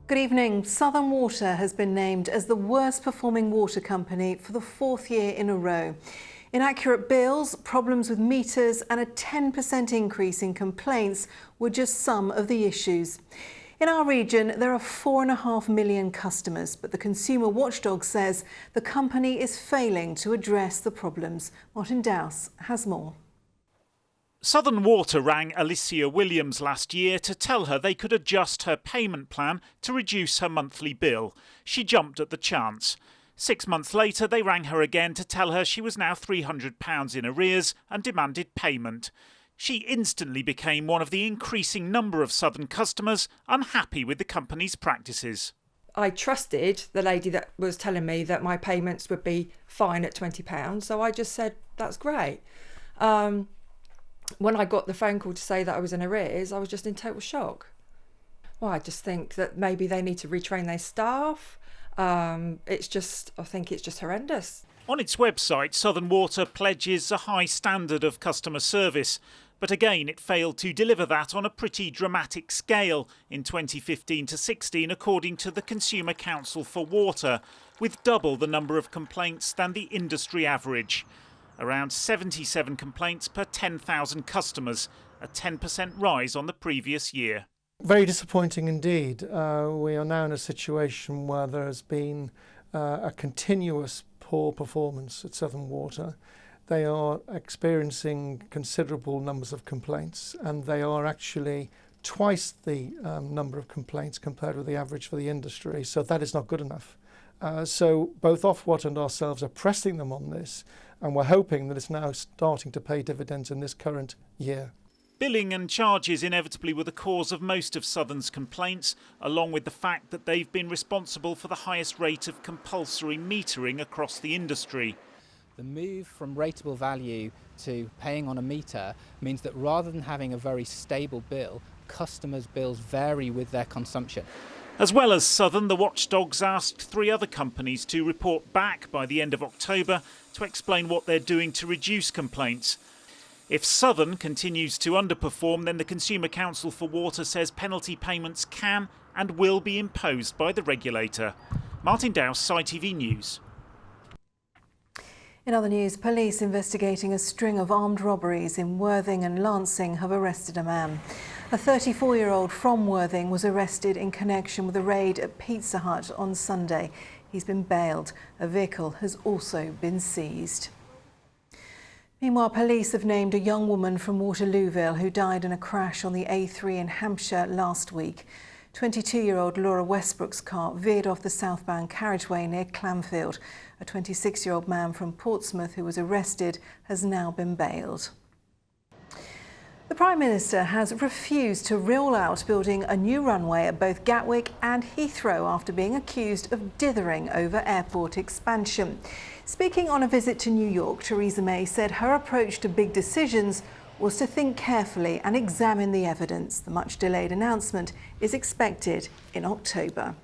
Good evening. Southern Water has been named as the worst performing water company for the 4th year in a row. Inaccurate bills, problems with meters and a 10% increase in complaints were just some of the issues. In our region, there are 4.5 million customers, but the consumer watchdog says the company is failing to address the problems. Martin Dowse has more. Southern Water rang Alicia Williams last year to tell her they could adjust her payment plan to reduce her monthly bill. She jumped at the chance. 6 months later, they rang her again to tell her she was now £300 in arrears and demanded payment. She instantly became one of the increasing number of Southern customers unhappy with the company's practices. I trusted the lady that was telling me that my payments would be fine at £20, so I just said, that's great. When I got the phone call to say that I was in arrears, I was just in total shock. Well, I just think that maybe they need to retrain their staff. I think it's just horrendous. On its website, Southern Water pledges a high standard of customer service. But again, it failed to deliver that on a pretty dramatic scale in 2015 to 16, according to the Consumer Council for Water, with double the number of complaints than the industry average. Around 77 complaints per 10,000 customers, a 10% rise on the previous year. Very disappointing indeed. We are now in a situation where there has been a continuous poor performance at Southern Water. They are experiencing considerable numbers of complaints, and they are actually twice the number of complaints compared with the average for the industry. So that is not good enough. So both Ofwat and ourselves are pressing them on this, and we're hoping that it's now starting to pay dividends in this current year. Billing and charges inevitably were the cause of most of Southern's complaints, along with the fact that they've been responsible for the highest rate of compulsory metering across the industry. The move from rateable value to paying on a meter means that rather than having a very stable bill, customers' bills vary with their consumption. As well as Southern, the watchdogs asked 3 other companies to report back by the end of October to explain what they're doing to reduce complaints. If Southern continues to underperform, then the Consumer Council for Water says penalty payments can and will be imposed by the regulator. Martin Dowse, ITV News. In other news, police investigating a string of armed robberies in Worthing and Lancing have arrested a man. A 34-year-old from Worthing was arrested in connection with a raid at Pizza Hut on Sunday. He's been bailed. A vehicle has also been seized. Meanwhile, police have named a young woman from Waterlooville who died in a crash on the A3 in Hampshire last week. 22-year-old Laura Westbrook's car veered off the southbound carriageway near Clanfield. A 26-year-old man from Portsmouth who was arrested has now been bailed. The Prime Minister has refused to rule out building a new runway at both Gatwick and Heathrow after being accused of dithering over airport expansion. Speaking on a visit to New York, Theresa May said her approach to big decisions was to think carefully and examine the evidence. The much-delayed announcement is expected in October.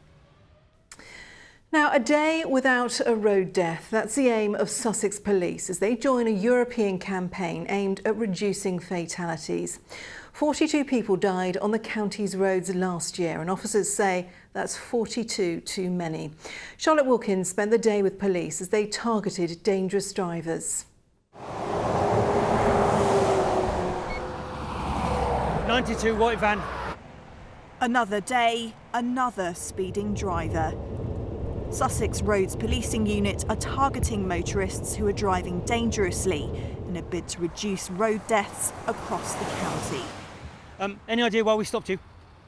Now, a day without a road death, that's the aim of Sussex Police as they join a European campaign aimed at reducing fatalities. 42 people died on the county's roads last year, and officers say that's 42 too many. Charlotte Wilkins spent the day with police as they targeted dangerous drivers. 92 white van. Another day, another speeding driver. Sussex Roads Policing Unit are targeting motorists who are driving dangerously in a bid to reduce road deaths across the county. Any idea why we stopped you?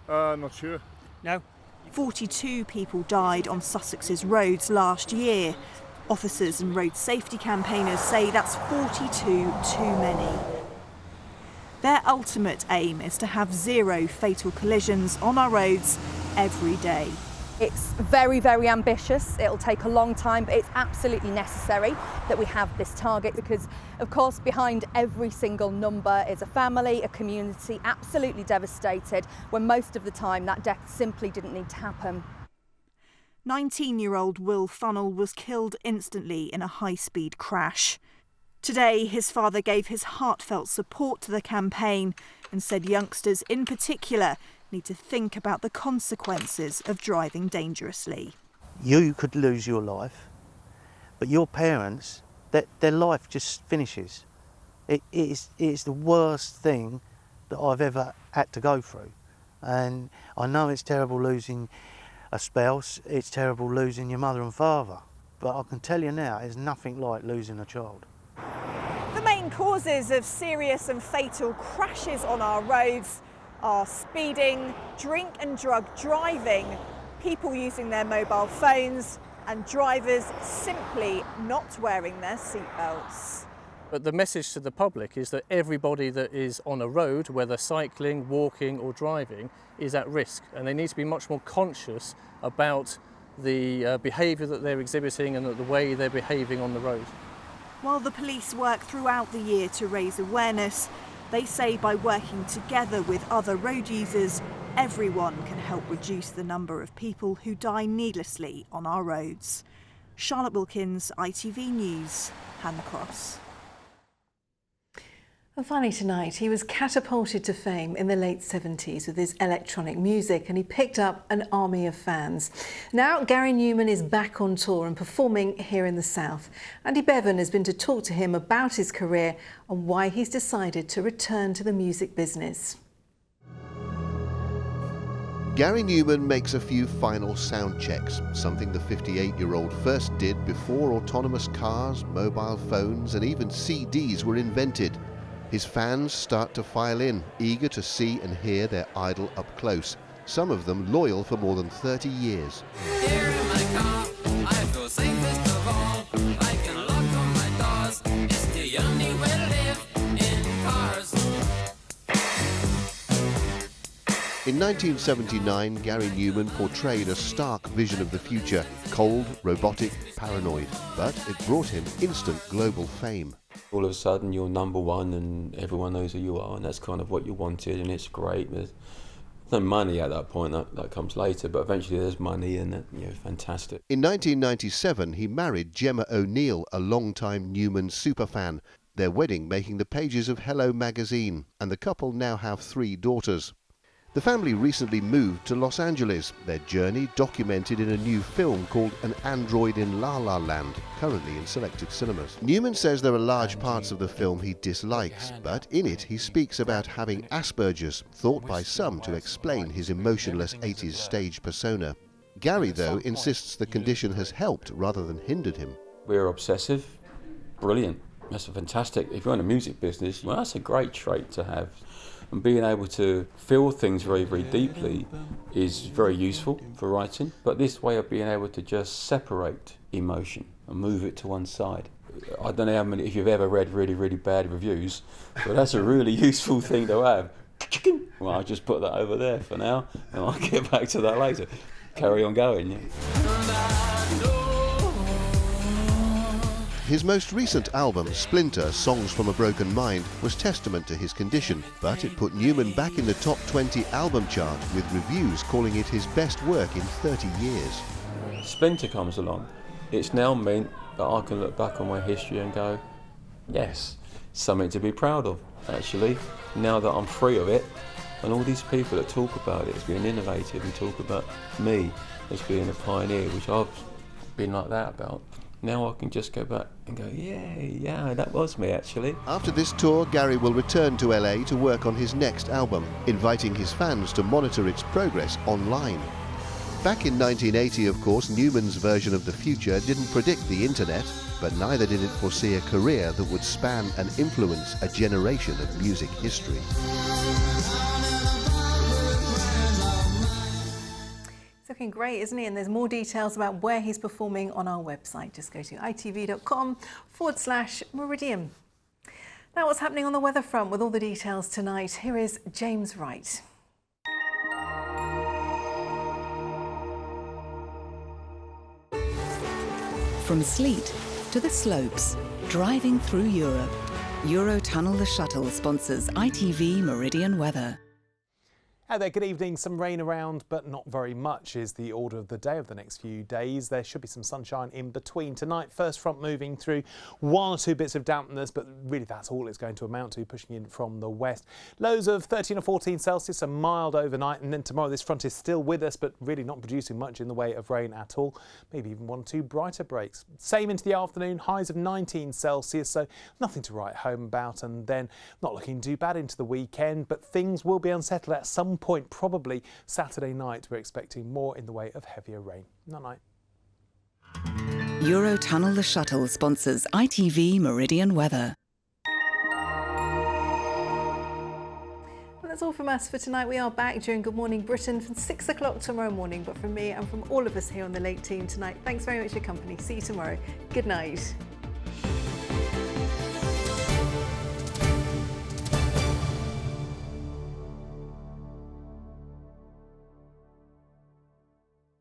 Not sure. No? 42 people died on Sussex's roads last year. Officers and road safety campaigners say that's 42 too many. Their ultimate aim is to have 0 fatal collisions on our roads every day. It's very, very ambitious. It'll take a long time, but it's absolutely necessary that we have this target because, of course, behind every single number is a family, a community absolutely devastated, when most of the time that death simply didn't need to happen. 19-year-old Will Funnell was killed instantly in a high-speed crash. Today, his father gave his heartfelt support to the campaign and said youngsters in particular need to think about the consequences of driving dangerously. You could lose your life, but your parents, their life just finishes. It is the worst thing that I've ever had to go through. And I know it's terrible losing a spouse, it's terrible losing your mother and father, but I can tell you now, it's nothing like losing a child. The main causes of serious and fatal crashes on our roads are speeding, drink and drug driving, people using their mobile phones, and drivers simply not wearing their seatbelts. But the message to the public is that everybody that is on a road, whether cycling, walking or driving, is at risk, and they need to be much more conscious about the behaviour that they're exhibiting and the way they're behaving on the road. While the police work throughout the year to raise awareness, they say by working together with other road users, everyone can help reduce the number of people who die needlessly on our roads. Charlotte Wilkins, ITV News, Hanncross. And finally tonight, he was catapulted to fame in the late 70s with his electronic music, and he picked up an army of fans. Now Gary Numan is back on tour and performing here in the South. Andy Bevan has been to talk to him about his career and why he's decided to return to the music business. Gary Numan makes a few final sound checks, something the 58-year-old first did before autonomous cars, mobile phones and even CDs were invented. His fans start to file in, eager to see and hear their idol up close, some of them loyal for more than 30 years. Here in my car, I feel safest of all. I can lock on my doors. It's the only way to live in cars. In 1979, Gary Numan portrayed a stark vision of the future, cold, robotic, paranoid, but it brought him instant global fame. All of a sudden you're number one and everyone knows who you are, and that's kind of what you wanted, and it's great. There's no money at that point, that comes later, but eventually there's money, and that, you know, fantastic. In 1997, he married Gemma O'Neill, a long-time Numan superfan, their wedding making the pages of Hello magazine, and the couple now have 3 daughters. The family recently moved to Los Angeles, their journey documented in a new film called An Android in La La Land, currently in selected cinemas. Numan says there are large parts of the film he dislikes, but in it he speaks about having Asperger's, thought by some to explain his emotionless 80s stage persona. Gary, though, insists the condition has helped rather than hindered him. We're obsessive, brilliant, that's fantastic. If you're in the music business, well, that's a great trait to have. And being able to feel things very, very deeply is very useful for writing. But this way of being able to just separate emotion and move it to one side. I don't know how many, if you've ever read really, really bad reviews, but that's a really useful thing to have. Well, I'll just put that over there for now, and I'll get back to that later. Carry on going, yeah. His most recent album, Splinter, Songs from a Broken Mind, was testament to his condition, but it put Numan back in the top 20 album chart, with reviews calling it his best work in 30 years. Splinter comes along. It's now meant that I can look back on my history and go, yes, something to be proud of, actually, now that I'm free of it. And all these people that talk about it as being innovative and talk about me as being a pioneer, which I've been like that about. Now I can just go back and go, yeah, that was me actually. After this tour, Gary will return to LA to work on his next album, inviting his fans to monitor its progress online. Back in 1980, of course, Numan's version of the future didn't predict the internet, but neither did it foresee a career that would span and influence a generation of music history. Looking great, isn't he? And there's more details about where he's performing on our website. Just go to itv.com/Meridian. Now, what's happening on the weather front with all the details tonight? Here is James Wright. From sleet to the slopes, driving through Europe. Eurotunnel the Shuttle sponsors ITV Meridian weather. Hi there, good evening. Some rain around, but not very much is the order of the day of the next few days. There should be some sunshine in between. Tonight, first front moving through, 1 or 2 bits of dampness, but really that's all it's going to amount to, pushing in from the west. Lows of 13 or 14 Celsius, a mild overnight, and then tomorrow this front is still with us, but really not producing much in the way of rain at all. Maybe even 1 or 2 brighter breaks. Same into the afternoon, highs of 19 Celsius, so nothing to write home about, and then not looking too bad into the weekend, but things will be unsettled at some point, probably Saturday night. We're expecting more in the way of heavier rain. Night-night. Eurotunnel the Shuttle sponsors ITV Meridian weather. Well, that's all from us for tonight. We are back during Good Morning Britain from 6 o'clock tomorrow morning. But from me and from all of us here on the Late Team tonight, thanks very much for your company. See you tomorrow. Good night.